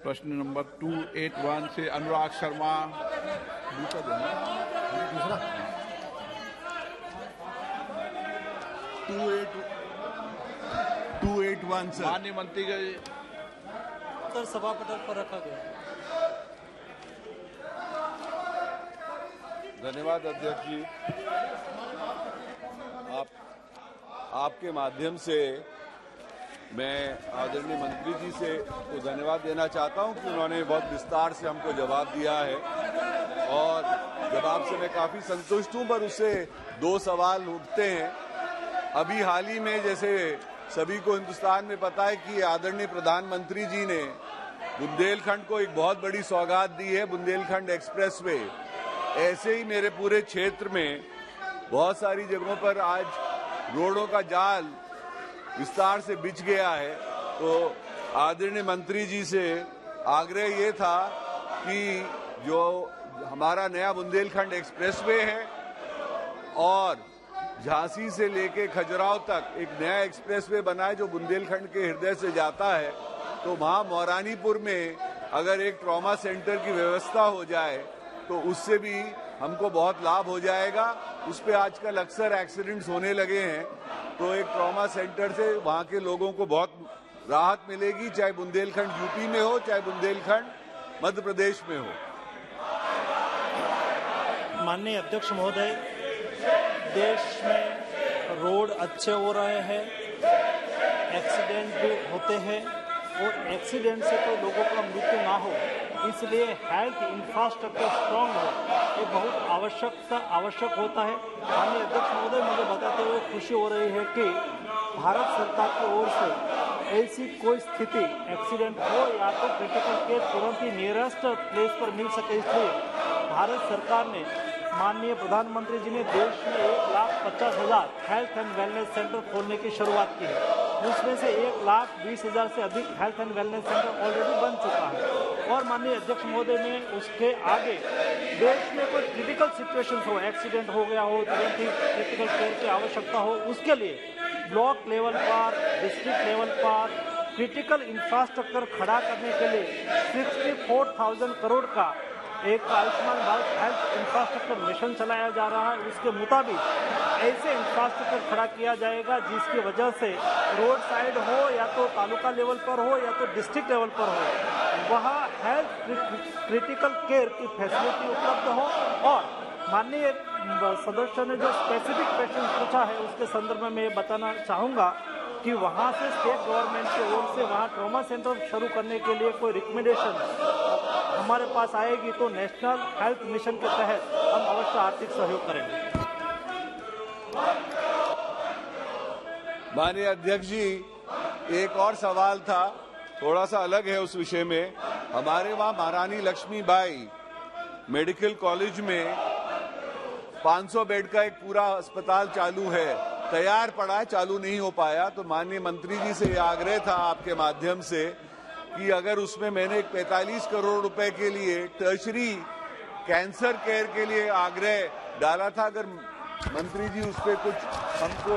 प्रश्न नंबर 281 से अनुराग शर्मा। दूसरा 281 सर। माननीय मंत्री का सर सभापटल पर रखा गया। धन्यवाद अध्यक्ष जी। आपके माध्यम से मैं आदरणीय मंत्री जी से तो धन्यवाद देना चाहता हूं कि उन्होंने बहुत विस्तार से हमको जवाब दिया है और जवाब से मैं काफी संतुष्ट हूं, पर उससे दो सवाल उठते हैं। अभी हाल ही में जैसे सभी को हिंदुस्तान में पता है कि आदरणीय प्रधानमंत्री जी ने बुंदेलखंड को एक बहुत बड़ी सौगात दी है, बुंदेलखंड एक्सप्रेसवे। ऐसे ही मेरे पूरे क्षेत्र में बहुत सारी जगहों पर आज रोडों का जाल विस्तार से बिछ गया है। तो आदरणीय मंत्री जी से आग्रह ये था कि जो हमारा नया बुंदेलखंड एक्सप्रेसवे है और झांसी से लेके खजुराहो तक एक नया एक्सप्रेसवे बना है जो बुंदेलखंड के हृदय से जाता है, तो वहां मौरानीपुर में अगर एक ट्रॉमा सेंटर की व्यवस्था हो जाए तो उससे भी हमको बहुत लाभ हो जाएगा। उस पे आजकल अक्सर एक्सीडेंट्स होने लगे हैं, तो एक ट्रॉमा सेंटर से वहां के लोगों को बहुत राहत मिलेगी, चाहे बुंदेलखंड यूपी में हो चाहे बुंदेलखंड मध्य प्रदेश में हो। माननीय अध्यक्ष महोदय, देश में रोड अच्छे हो रहे हैं, एक्सीडेंट भी होते हैं और एक्सीडेंट से तो लोगों का मृत्यु ना हो, इसलिए हेल्थ इंफ्रास्ट्रक्चर स्ट्रांग हो, ये बहुत आवश्यक होता है। माननीय अध्यक्ष महोदय, मुझे बताते हुए खुशी हो रही है कि भारत सरकार की ओर से ऐसी कोई स्थिति एक्सीडेंट हो या तो क्रिटिकल केयर तुरंत ही नियरेस्ट प्लेस पर मिल सके, इसलिए भारत सरकार ने, माननीय प्रधानमंत्री जी ने देश में 1,50,000 हेल्थ एंड वेलनेस सेंटर खोलने की शुरुआत की है। उसमें से 1,20,000 से अधिक health and wellness centre already बन चुका है और माननीय अध्यक्ष महोदय ने उसके आगे देश में कोई क्रिटिकल सिचुएशन हो, एक्सीडेंट हो गया हो, तुरंत ही क्रिटिकल केयर की आवश्यकता हो, उसके लिए ब्लॉक लेवल पर, डिस्ट्रिक्ट लेवल पर क्रिटिकल इंफ्रास्ट्रक्चर खड़ा करने के लिए 64,000 करोड़ का एक Ayushman Bharat health infrastructure mission चलाया जा रहा है। उसके मुताबिक ऐसे इंफ्रास्ट्रक्चर खड़ा किया जाएगा जिसकी वजह से रोड साइड हो या तो तालुका लेवल पर हो या तो डिस्ट्रिक्ट लेवल पर हो, वहाँ हेल्थ क्रिटिकल केयर की फैसिलिटी उपलब्ध हो। और माननीय सदस्य ने जो स्पेसिफिक क्वेश्चन पूछा है उसके संदर्भ में मैं बताना चाहूँगा कि वहाँ से स्टेट गवर्नमेंट की ओर से वहाँ ट्रॉमा सेंटर शुरू करने के लिए कोई रिकमेंडेशन हमारे पास आएगी तो नेशनल हेल्थ मिशन के तहत हम अवश्य आर्थिक सहयोग करेंगे। माननीय अध्यक्ष जी, एक और सवाल था, थोड़ा सा अलग है उस विषय में। हमारे वहाँ महारानी लक्ष्मीबाई मेडिकल कॉलेज में 500 बेड का एक पूरा अस्पताल चालू है, तैयार पड़ा है, चालू नहीं हो पाया। तो माननीय मंत्री जी से आग्रह था आपके माध्यम से कि अगर उसमें मैंने 45 करोड़ रुपए के लिए टर्शरी कैंसर केयर के लिए आग्रह डाला था, अगर मंत्री जी उस पर कुछ हमको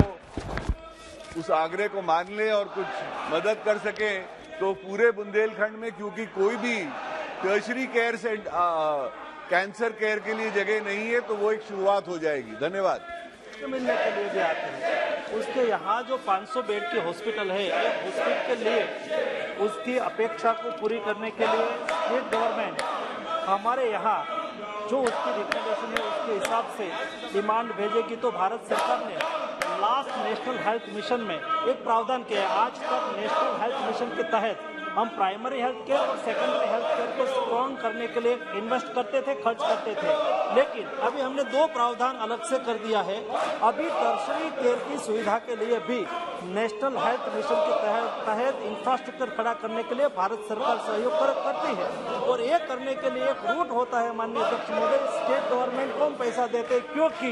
उस आग्रह को मान ले और कुछ मदद कर सके तो पूरे बुंदेलखंड में, क्योंकि कोई भी टर्शरी केयर से कैंसर केयर के लिए जगह नहीं है, तो वो एक शुरुआत हो जाएगी। धन्यवाद। मिलने के लिए भी आते हैं, उसके यहाँ जो 500 बेड की हॉस्पिटल है, ये हॉस्पिटल के लिए उसकी अपेक्षा को पूरी करने के लिए स्टेट गवर्नमेंट हमारे यहाँ जो उसकी रिकमेंडेशन है उसके हिसाब से डिमांड भेजेगी। तो भारत सरकार ने लास्ट नेशनल हेल्थ मिशन में एक प्रावधान किया है। आज तक नेशनल हेल्थ मिशन के तहत हम प्राइमरी हेल्थ केयर और सेकेंडरी हेल्थ केयर को स्ट्रॉन्ग करने के लिए इन्वेस्ट करते थे, खर्च करते थे, लेकिन अभी हमने दो प्रावधान अलग से कर दिया है। अभी टर्शरी केयर की सुविधा के लिए भी नेशनल हेल्थ मिशन के तहत इंफ्रास्ट्रक्चर खड़ा करने के लिए भारत सरकार सहयोग करती है और ये करने के लिए एक रूट होता है। माननीय अध्यक्ष महोदय, स्टेट गवर्नमेंट को हम पैसा देते हैं क्योंकि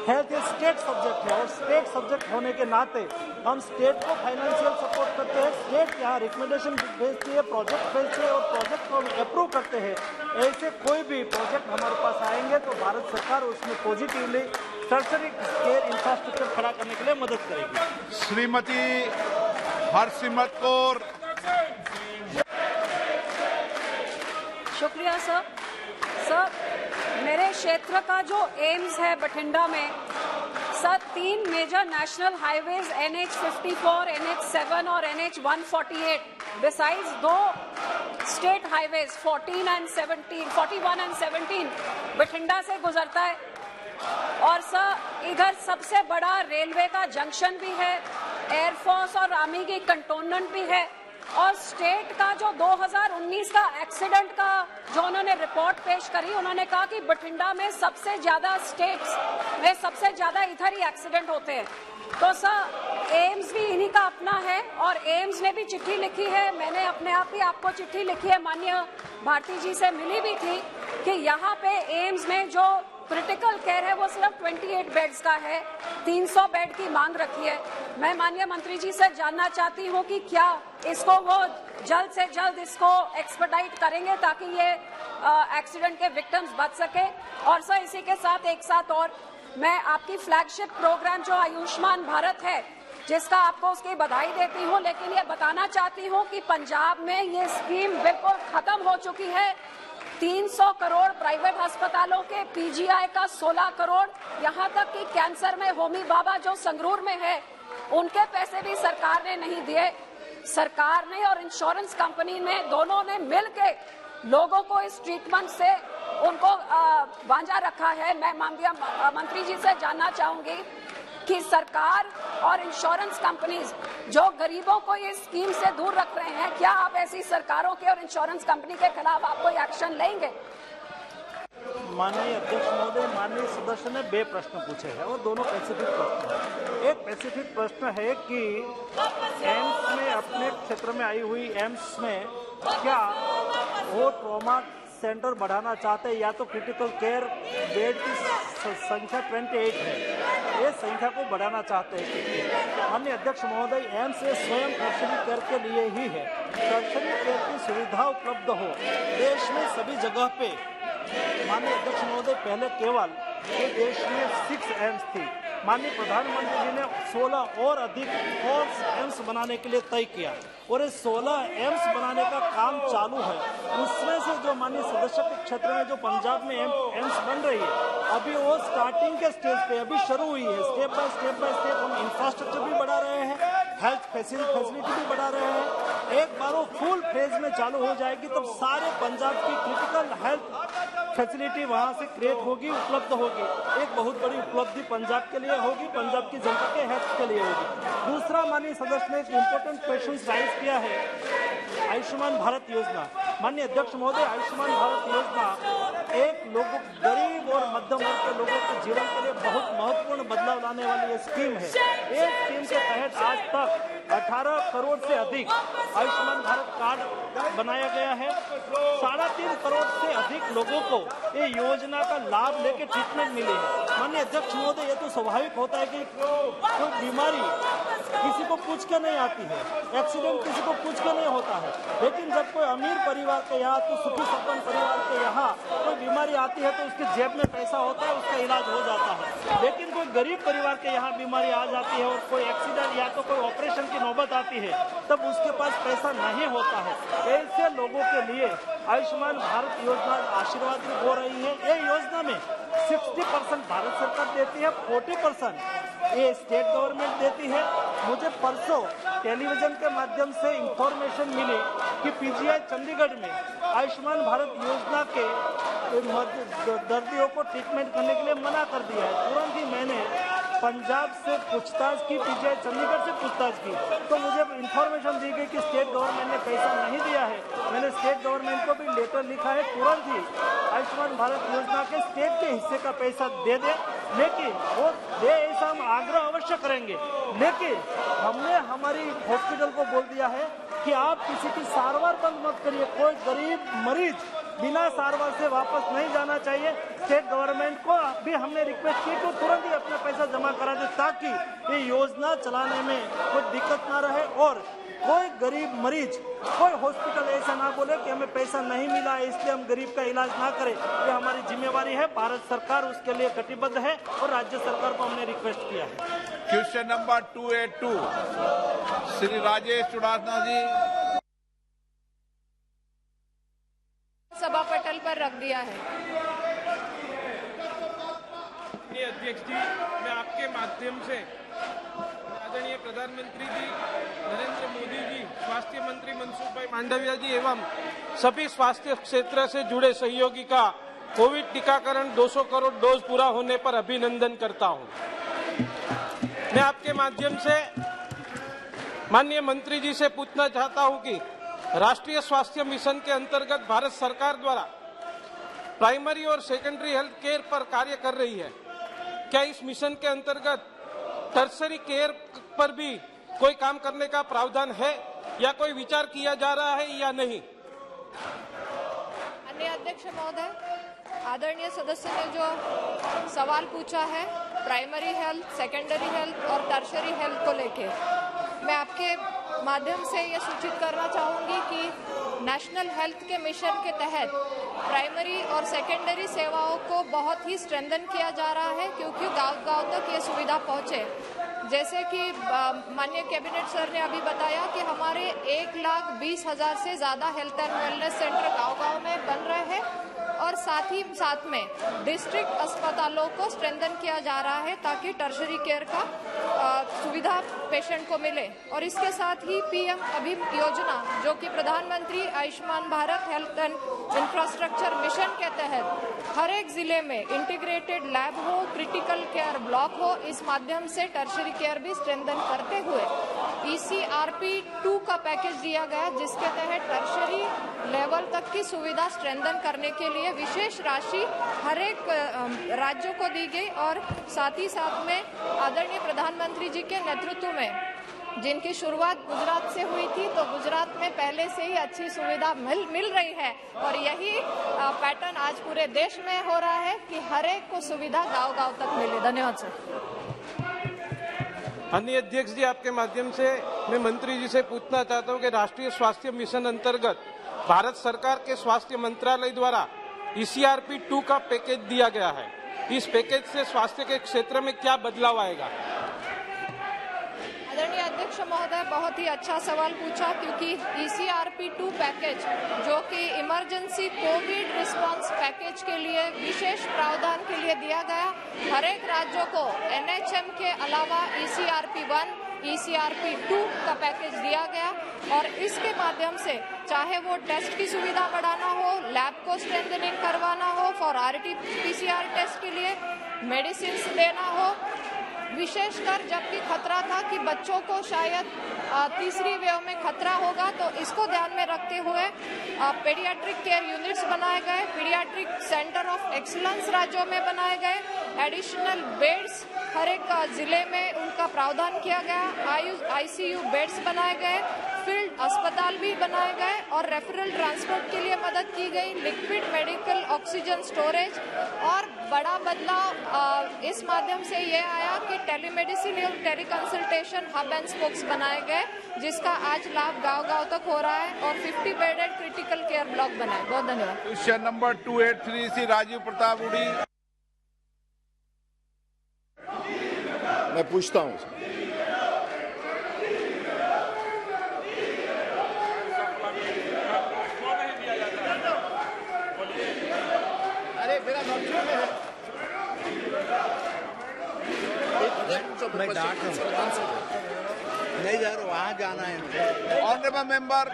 हेल्थ एक स्टेट सब्जेक्ट है और स्टेट सब्जेक्ट होने के नाते हम स्टेट को फाइनेंशियल सपोर्ट करते हैं। स्टेट यहाँ रिकमेंडेशन भेजती है, प्रोजेक्ट भेजती है और प्रोजेक्ट को हम अप्रूव करते हैं। ऐसे कोई भी प्रोजेक्ट हमारे पास आएंगे तो भारत सरकार उसमें पॉजिटिवली टर्शरी केयर इंफ्रास्ट्रक्चर खड़ा करने के लिए मदद करेगी। श्रीमती हरसिमरत कौर। शुक्रिया सर। सर, मेरे क्षेत्र का जो एम्स है बठिंडा में, sir 3 major national highways NH54, NH7 और NH148 besides 2 state highways 41 and 17 Bathinda से गुजरता है। और सर इधर सबसे बड़ा रेलवे का जंक्शन भी है, एयरफोर्स और आर्मी की कंटोनमेंट भी है। और स्टेट का जो 2019 का एक्सीडेंट का जो उन्होंने रिपोर्ट पेश करी, उन्होंने कहा कि बठिंडा में सबसे ज्यादा स्टेट्स में सबसे ज्यादा इधर ही एक्सीडेंट होते हैं। तो सर एम्स भी इन्हीं का अपना है और एम्स ने भी चिट्ठी लिखी है, मैंने अपने आप ही आपको चिट्ठी लिखी है, माननीय भारती जी से मिली भी थी कि यहाँ पे एम्स में जो क्रिटिकल केयर है वो सिर्फ 28 बेड्स का है, 300 बेड की मांग रखी है। मैं माननीय मंत्री जी से जानना चाहती हूँ कि क्या इसको वो जल्द से जल्द इसको एक्सपर्टाइट करेंगे ताकि ये एक्सीडेंट के विक्टिम्स बच सके। और सर इसी के साथ एक साथ और मैं आपकी फ्लैगशिप प्रोग्राम जो आयुष्मान भारत है, जिसका आपको उसकी बधाई देती हूँ, लेकिन ये बताना चाहती हूँ कि पंजाब में ये स्कीम बिल्कुल खत्म हो चुकी है। 300 करोड़ प्राइवेट अस्पतालों के, PGI का 16 करोड़, यहाँ तक कि कैंसर में होमी बाबा जो संगरूर में है उनके पैसे भी सरकार ने नहीं दिए। सरकार ने और इंश्योरेंस कंपनी ने दोनों ने मिलके लोगों को इस ट्रीटमेंट से उनको बांझा रखा है। मैं माननीय मंत्री जी से जानना चाहूंगी कि सरकार और इंश्योरेंस कंपनीज जो गरीबों को ये स्कीम से दूर रख रहे हैं, क्या आप ऐसी सरकारों के और इंश्योरेंस कंपनी के खिलाफ आप कोई एक्शन लेंगे? माननीय अध्यक्ष महोदय, माननीय सदस्य ने 2 प्रश्न पूछे हैं और दोनों स्पेसिफिक प्रश्न हैं। एक स्पेसिफिक प्रश्न है कि एम्स में, अपने क्षेत्र में आई हुई एम्स में क्या वो ट्रॉमा सेंटर बढ़ाना चाहते हैं या तो क्रिटिकल केयर बेड की संख्या 28 है, ये संख्या को बढ़ाना चाहते हैं। माननीय अध्यक्ष महोदय, एम्स से स्वयं टर्शरी केयर के लिए ही है। टर्शरी केयर की सुविधा उपलब्ध हो देश में सभी जगह पे। माननीय अध्यक्ष महोदय, पहले केवल ये देश में 6 एम्स थी। माननीय प्रधानमंत्री जी ने 16 और अधिक एम्स बनाने के लिए तय किया और ये 16 एम्स बनाने का काम चालू है। उसमें से जो माननीय सदस्य के क्षेत्र में जो पंजाब में एम्स बन रही है, अभी वो स्टार्टिंग के स्टेज पे अभी शुरू हुई है। स्टेप बाय स्टेप हम इंफ्रास्ट्रक्चर भी बढ़ा रहे हैं, हेल्थ फैसिलिटी भी बढ़ा रहे हैं। एक बार वो फुल फेज में चालू हो जाएगी तब सारे पंजाब की क्रिटिकल हेल्थ फैसिलिटी वहां से क्रिएट होगी, उपलब्ध होगी। एक बहुत बड़ी उपलब्धि पंजाब के लिए होगी, पंजाब की जनता के हेल्थ के लिए होगी। दूसरा, माननीय सदस्य ने एक इम्पोर्टेंट क्वेश्चन राइज किया है, आयुष्मान भारत योजना। माननीय अध्यक्ष महोदय, आयुष्मान भारत योजना एक लोगों, गरीब और मध्यम वर्ग के लोगों के जीवन के लिए बहुत महत्वपूर्ण बदलाव लाने वाली ये स्कीम है। एक स्कीम के तहत आज तक 18 करोड़ से अधिक आयुष्मान भारत कार्ड बनाया गया है। 3.5 करोड़ से अधिक लोगों को ये योजना का लाभ लेके ट्रीटमेंट मिले है। माननीय अध्यक्ष महोदय, ये तो स्वाभाविक होता है कि कोई बीमारी किसी को पूछ के नहीं आती है, एक्सीडेंट किसी को पूछ के नहीं होता है, लेकिन जब कोई अमीर परिवार के यहाँ, तो सुखी संपन्न परिवार के यहाँ कोई बीमारी आती है तो उसके जेब में पैसा होता है, उसका इलाज हो जाता है। लेकिन कोई गरीब परिवार के यहाँ बीमारी आ जाती है और कोई एक्सीडेंट या तो कोई ऑपरेशन की नौबत आती है, तब उसके पास पैसा नहीं होता है। ऐसे लोगों के लिए आयुष्मान भारत योजना आशीर्वाद हो रही है। ये योजना में 60% भारत सरकार देती है, 40% ये स्टेट गवर्नमेंट देती है। मुझे परसों टेलीविजन के माध्यम से इंफॉर्मेशन मिली कि PGI चंडीगढ़ में आयुष्मान भारत योजना के दर्दियों को ट्रीटमेंट करने के लिए मना कर दिया है। तुरंत ही मैंने पंजाब से पूछताछ की, PGI चंडीगढ़ से पूछताछ की, तो मुझे इंफॉर्मेशन दी गई कि स्टेट गवर्नमेंट ने पैसा नहीं दिया है। मैंने स्टेट गवर्नमेंट को भी लेटर लिखा है, तुरंत ही आयुष्मान भारत योजना के स्टेट के हिस्से का पैसा दे दे, लेकिन वो दे ऐसा हम आग्रह अवश्य करेंगे। लेकिन हमने हमारी हॉस्पिटल को बोल दिया है कि आप किसी की सारवार बंद मत करिए। कोई गरीब मरीज बिना सारवार से वापस नहीं जाना चाहिए। स्टेट गवर्नमेंट को भी हमने रिक्वेस्ट की कि तुरंत ही अपना पैसा जमा करा दे, ताकि ये योजना चलाने में कोई दिक्कत ना रहे और कोई गरीब मरीज, कोई हॉस्पिटल ऐसा ना बोले कि हमें पैसा नहीं मिला है इसलिए हम गरीब का इलाज ना करें। ये हमारी जिम्मेवारी है, भारत सरकार उसके लिए कटिबद्ध है और राज्य सरकार को हमने रिक्वेस्ट किया है। क्वेश्चन नंबर 282 श्री राजेश चुड़ासना जी। सभापति पर रख दिया है। अध्यक्ष जी, मैं आपके माध्यम से आदरणीय प्रधानमंत्री जी नरेंद्र मोदी जी, स्वास्थ्य मंत्री मनसुख भाई मांडविया जी एवं सभी स्वास्थ्य क्षेत्र से जुड़े सहयोगी का कोविड टीकाकरण 200 करोड़ डोज पूरा होने पर अभिनंदन करता हूं। मैं आपके माध्यम से माननीय मंत्री जी से पूछना चाहता हूं कि राष्ट्रीय स्वास्थ्य मिशन के अंतर्गत भारत सरकार द्वारा प्राइमरी और सेकेंडरी हेल्थ केयर पर कार्य कर रही है। क्या इस मिशन के अंतर्गत टर्सरी केयर पर भी कोई काम करने का प्रावधान है या कोई विचार किया जा रहा है या नहीं? अन्य अध्यक्ष महोदय, आदरणीय सदस्य ने जो सवाल पूछा है प्राइमरी हेल्थ, सेकेंडरी हेल्थ और टर्शरी हेल्थ को लेके, मैं आपके माध्यम से ये सूचित करना चाहूंगी कि नेशनल हेल्थ के मिशन के तहत प्राइमरी और सेकेंडरी सेवाओं को बहुत ही स्ट्रेंथन किया जा रहा है, क्योंकि गांव-गांव तक ये सुविधा पहुंचे। जैसे कि माननीय कैबिनेट सर ने अभी बताया कि हमारे 1,20,000 से ज़्यादा हेल्थ एंड वेलनेस सेंटर गांव-गांव में बन रहे हैं और साथ ही साथ में डिस्ट्रिक्ट अस्पतालों को स्ट्रेंथन किया जा रहा है ताकि टर्शरी केयर का सुविधा पेशेंट को मिले। और इसके साथ ही पीएम अभिम योजना, जो कि प्रधानमंत्री Ayushman Bharat health and infrastructure mission के तहत हर एक जिले में इंटीग्रेटेड लैब हो, क्रिटिकल केयर ब्लॉक हो, इस माध्यम से टर्शरी केयर भी स्ट्रेंथन करते हुए ECRP 2 का पैकेज दिया गया, जिसके तहत टर्शरी लेवल तक की सुविधा स्ट्रेंथन करने के लिए विशेष राशि हर एक राज्यों को दी गई। और साथ ही साथ में आदरणीय प्रधानमंत्री जी के नेतृत्व में, जिनकी शुरुआत गुजरात से हुई थी, तो गुजरात में पहले से ही अच्छी सुविधा मिल रही है और यही पैटर्न आज पूरे देश में हो रहा है कि हर एक को सुविधा गांव-गांव तक मिले। धन्यवाद सर। माननीय अध्यक्ष जी, आपके माध्यम से मैं मंत्री जी से पूछना चाहता हूं कि राष्ट्रीय स्वास्थ्य मिशन अंतर्गत भारत सरकार के स्वास्थ्य मंत्रालय द्वारा ECRP 2 का पैकेज दिया गया है। इस पैकेज से स्वास्थ्य के क्षेत्र में क्या बदलाव आएगा? आदरणीय अध्यक्ष महोदय, बहुत ही अच्छा सवाल पूछा, क्योंकि ECRP 2 पैकेज, जो कि इमरजेंसी कोविड रिस्पांस पैकेज के लिए विशेष प्रावधान के लिए दिया गया, हर एक राज्यों को NHM के अलावा ECRP 1, ECRP 2 का पैकेज दिया गया और इसके माध्यम से चाहे वो टेस्ट की सुविधा बढ़ाना हो, लैब को स्ट्रेंथनिंग करवाना हो, फॉर RT-PCR टेस्ट के लिए मेडिसिन देना हो, विशेषकर जबकि खतरा था कि बच्चों को शायद तीसरी वेव में खतरा होगा, तो इसको ध्यान में रखते हुए पीडियाट्रिक केयर यूनिट्स बनाए गए, पीडियाट्रिक सेंटर ऑफ एक्सीलेंस राज्यों में बनाए गए, एडिशनल बेड्स हर एक जिले में उनका प्रावधान किया गया, ICU बेड्स बनाए गए, फील्ड अस्पताल भी बनाए गए और रेफरल ट्रांसपोर्ट के लिए मदद की गई, लिक्विड मेडिकल ऑक्सीजन स्टोरेज। और बड़ा बदलाव इस माध्यम से ये आया कि टेलीमेडिसिन और टेलीकंसल्टेशन हब एंड स्पोक्स बनाए गए, जिसका आज लाभ गांव-गांव तक हो रहा है और 50 बेडेड क्रिटिकल केयर ब्लॉक बनाए। बहुत धन्यवाद। Question number 283 Shri Rajiv Pratap Rudy. मैं पूछता हूं, अरे मेरा मैं डांट नहीं जा रहा, वहां जाना है। Honourable member.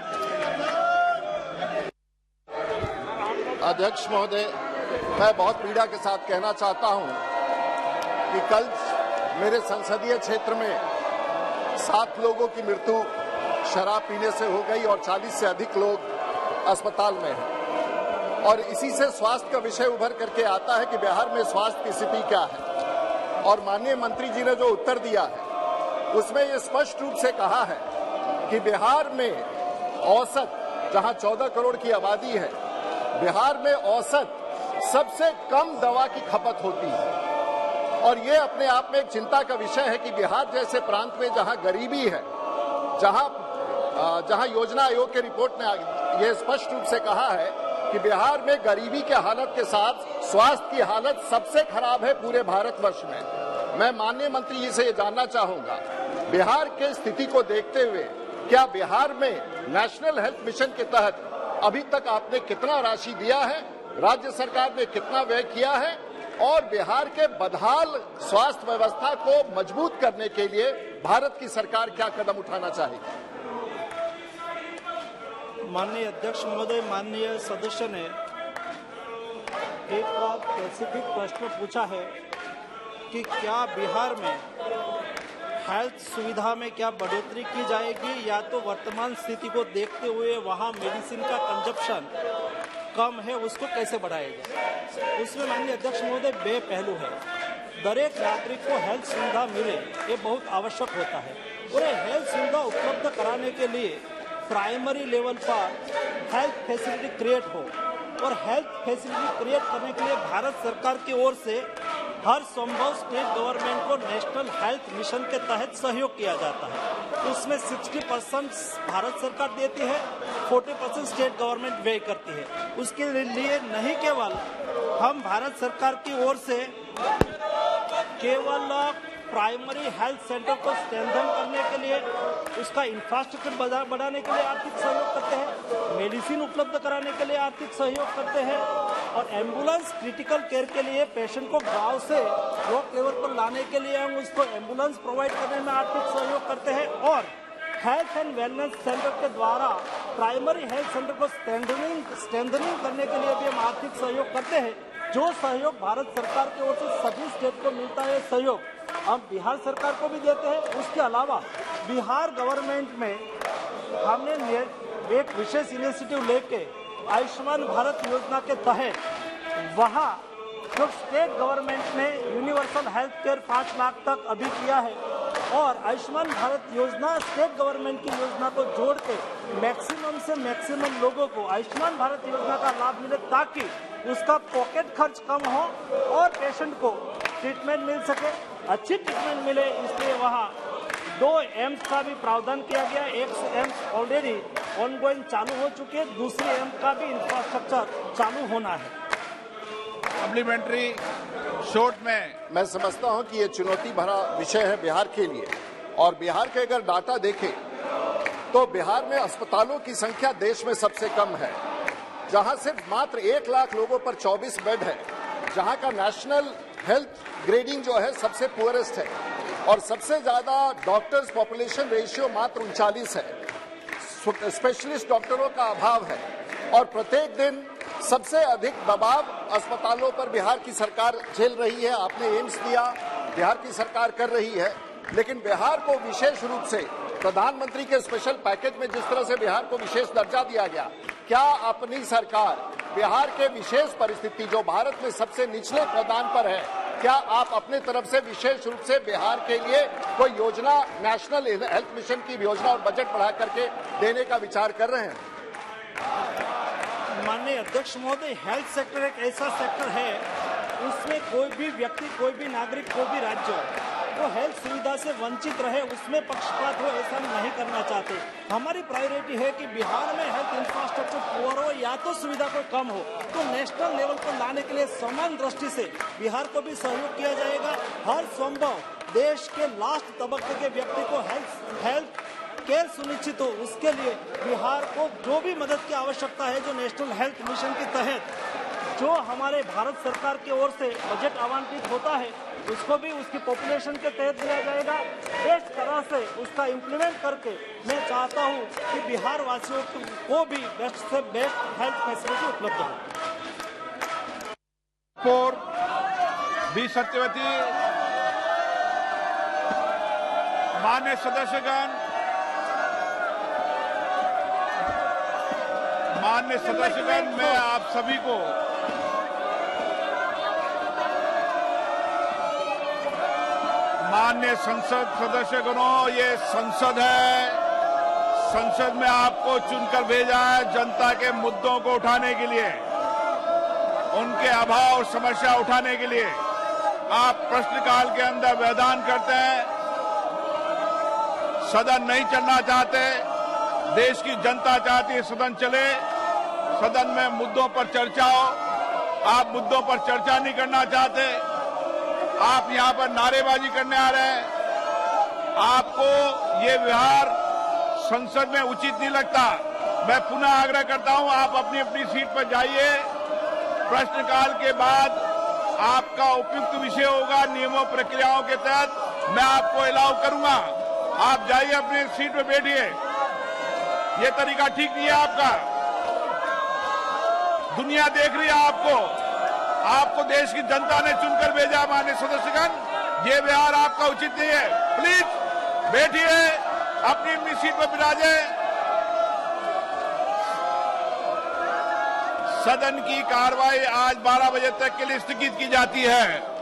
अध्यक्ष महोदय, मैं बहुत पीड़ा के साथ कहना चाहता हूं कि कल मेरे संसदीय क्षेत्र में 7 लोगों की मृत्यु शराब पीने से हो गई और 40 से अधिक लोग अस्पताल में हैं। और इसी से स्वास्थ्य का विषय उभर करके आता है कि बिहार में स्वास्थ्य की स्थिति क्या है। और माननीय मंत्री जी ने जो उत्तर दिया है उसमें ये स्पष्ट रूप से कहा है कि बिहार में औसत, जहां 14 करोड़ की आबादी है, बिहार में औसत सबसे कम दवा की खपत होती है। और ये अपने आप में एक चिंता का विषय है कि बिहार जैसे प्रांत में जहां गरीबी है, जहां योजना आयोग के रिपोर्ट में ये स्पष्ट रूप से कहा है कि बिहार में गरीबी के हालत के साथ स्वास्थ्य की हालत सबसे खराब है पूरे भारतवर्ष में। मैं माननीय मंत्री जी से ये जानना चाहूंगा, बिहार के स्थिति को देखते हुए क्या बिहार में नेशनल हेल्थ मिशन के तहत अभी तक आपने कितना राशि दिया है राज्य सरकार ने कितना व्यय किया है और बिहार के बदहाल स्वास्थ्य व्यवस्था को मजबूत करने के लिए भारत की सरकार क्या कदम उठाना चाहेगी। माननीय अध्यक्ष महोदय, माननीय सदस्य ने एक स्पेसिफिक प्रश्न पूछा है कि क्या बिहार में हेल्थ सुविधा में क्या बढ़ोतरी की जाएगी या तो वर्तमान स्थिति को देखते हुए वहाँ मेडिसिन का कंजप्शन कम है उसको कैसे बढ़ाया जाए। उसमें माननीय अध्यक्ष महोदय बे पहलू है। दरेक नागरिक को हेल्थ सुविधा मिले ये बहुत आवश्यक होता है और ये हेल्थ सुविधा उपलब्ध कराने के लिए प्राइमरी लेवल पर हेल्थ फैसिलिटी क्रिएट हो और हेल्थ फैसिलिटी क्रिएट करने के लिए भारत सरकार की ओर से हर संभव स्टेट गवर्नमेंट को नेशनल हेल्थ मिशन के तहत सहयोग किया जाता है। उसमें 60% भारत सरकार देती है, 40% स्टेट गवर्नमेंट व्यय करती है। उसके लिए नहीं केवल हम भारत सरकार की ओर से केवल प्राइमरी हेल्थ सेंटर को स्ट्रेंथन करने के लिए उसका इंफ्रास्ट्रक्चर बढ़ाने के लिए आर्थिक सहयोग करते हैं, मेडिसिन उपलब्ध कराने के लिए आर्थिक सहयोग करते हैं और एम्बुलेंस क्रिटिकल केयर के लिए पेशेंट को गांव से ब्लॉक लेवल पर लाने के लिए हम उसको एम्बुलेंस प्रोवाइड करने में आर्थिक सहयोग करते हैं और हेल्थ एंड वेलनेस सेंटर के द्वारा प्राइमरी हेल्थ सेंटर को स्ट्रेंथनिंग करने के लिए भी हम आर्थिक सहयोग करते हैं। जो सहयोग भारत सरकार की ओर से सभी स्टेट को मिलता है सहयोग हम बिहार सरकार को भी देते हैं। उसके अलावा बिहार गवर्नमेंट में हमने एक विशेष इनिशिएटिव लेके आयुष्मान भारत योजना के तहत वहाँ जो स्टेट गवर्नमेंट ने यूनिवर्सल हेल्थ केयर 5 लाख तक अभी किया है और आयुष्मान भारत योजना स्टेट गवर्नमेंट की योजना को जोड़ के मैक्सिमम से मैक्सिमम लोगों को आयुष्मान भारत योजना का लाभ मिले ताकि उसका पॉकेट खर्च कम हो और पेशेंट को ट्रीटमेंट मिल सके, अच्छी ट्रीटमेंट मिले। इसलिए वहाँ 2 एम्स का भी प्रावधान किया गया। एक एम्स ऑलरेडी ऑनगोइंग चालू हो चुकी है, दूसरी एम्स का भी इंफ्रास्ट्रक्चर चालू होना है। सप्लीमेंट्री शॉर्ट में मैं समझता हूं कि ये चुनौती भरा विषय है बिहार के लिए और बिहार के अगर डाटा देखें तो बिहार में अस्पतालों की संख्या देश में सबसे कम है, जहां सिर्फ मात्र 1 लाख लोगों पर 24 बेड है, जहां का नेशनल हेल्थ ग्रेडिंग जो है सबसे पुअरेस्ट है और सबसे ज्यादा डॉक्टर्स पॉपुलेशन रेशियो मात्र 39 है। स्पेशलिस्ट डॉक्टरों का अभाव है और प्रत्येक दिन सबसे अधिक दबाव अस्पतालों पर बिहार की सरकार झेल रही है। आपने एम्स दिया, बिहार की सरकार कर रही है, लेकिन बिहार को विशेष रूप से प्रधानमंत्री के स्पेशल पैकेज में जिस तरह से बिहार को विशेष दर्जा दिया गया, क्या अपनी सरकार बिहार के विशेष परिस्थिति जो भारत में सबसे निचले प्रदान पर है, क्या आप अपने तरफ से विशेष रूप से बिहार के लिए कोई योजना नेशनल हेल्थ मिशन की योजना और बजट बढ़ा करके देने का विचार कर रहे हैं? माननीय अध्यक्ष महोदय, हेल्थ सेक्टर एक ऐसा सेक्टर है उसमें कोई भी व्यक्ति, कोई भी नागरिक, कोई भी राज्य वो हेल्थ सुविधा से वंचित रहे, उसमें पक्षपात हो ऐसा हम नहीं करना चाहते। हमारी प्रायोरिटी है कि बिहार में हेल्थ इंफ्रास्ट्रक्चर पुअर हो या तो सुविधा कोई कम हो तो नेशनल लेवल पर लाने के लिए समान दृष्टि से बिहार को भी सहयोग किया जाएगा। हर संभव देश के लास्ट तबके के व्यक्ति को हेल्थ केयर सुनिश्चित हो उसके लिए बिहार को जो भी मदद की आवश्यकता है, जो नेशनल हेल्थ मिशन के तहत जो हमारे भारत सरकार की ओर से बजट आवंटित होता है उसको भी उसकी पॉपुलेशन के तहत दिया जाएगा। इस तरह से उसका इम्प्लीमेंट करके मैं चाहता हूं कि बिहार वासियों को भी बेस्ट से बेस्ट हेल्थ फैसिलिटी उपलब्ध हो। बी सत्यवती, मान्य सदस्यगण, मैं आप सभी को मान्य संसद सदस्यगणों, ये संसद है। संसद में आपको चुनकर भेजा है जनता के मुद्दों को उठाने के लिए, उनके अभाव और समस्या उठाने के लिए। आप प्रश्नकाल के अंदर वैधान करते हैं, सदन नहीं चलना चाहते, देश की जनता चाहती है सदन चले, सदन में मुद्दों पर चर्चा हो। आप मुद्दों पर चर्चा नहीं करना चाहते, आप यहां पर नारेबाजी करने आ रहे हैं। आपको ये व्यवहार संसद में उचित नहीं लगता। मैं पुनः आग्रह करता हूं, आप अपनी अपनी सीट पर जाइए प्रश्नकाल के बाद आपका उपयुक्त विषय होगा। नियमों प्रक्रियाओं के तहत मैं आपको अलाउ करूंगा। आप जाइए अपने सीट पे बैठिए। ये तरीका ठीक नहीं है आपका। दुनिया देख रही है आपको। आपको देश की जनता ने चुनकर भेजा माननीय सदस्यगण। ये व्यवहार आपका उचित नहीं है। प्लीज बैठिए, अपनी अपनी सीट पर बिराजे। सदन की कार्रवाई आज 12 बजे तक के लिए स्थगित की जाती है।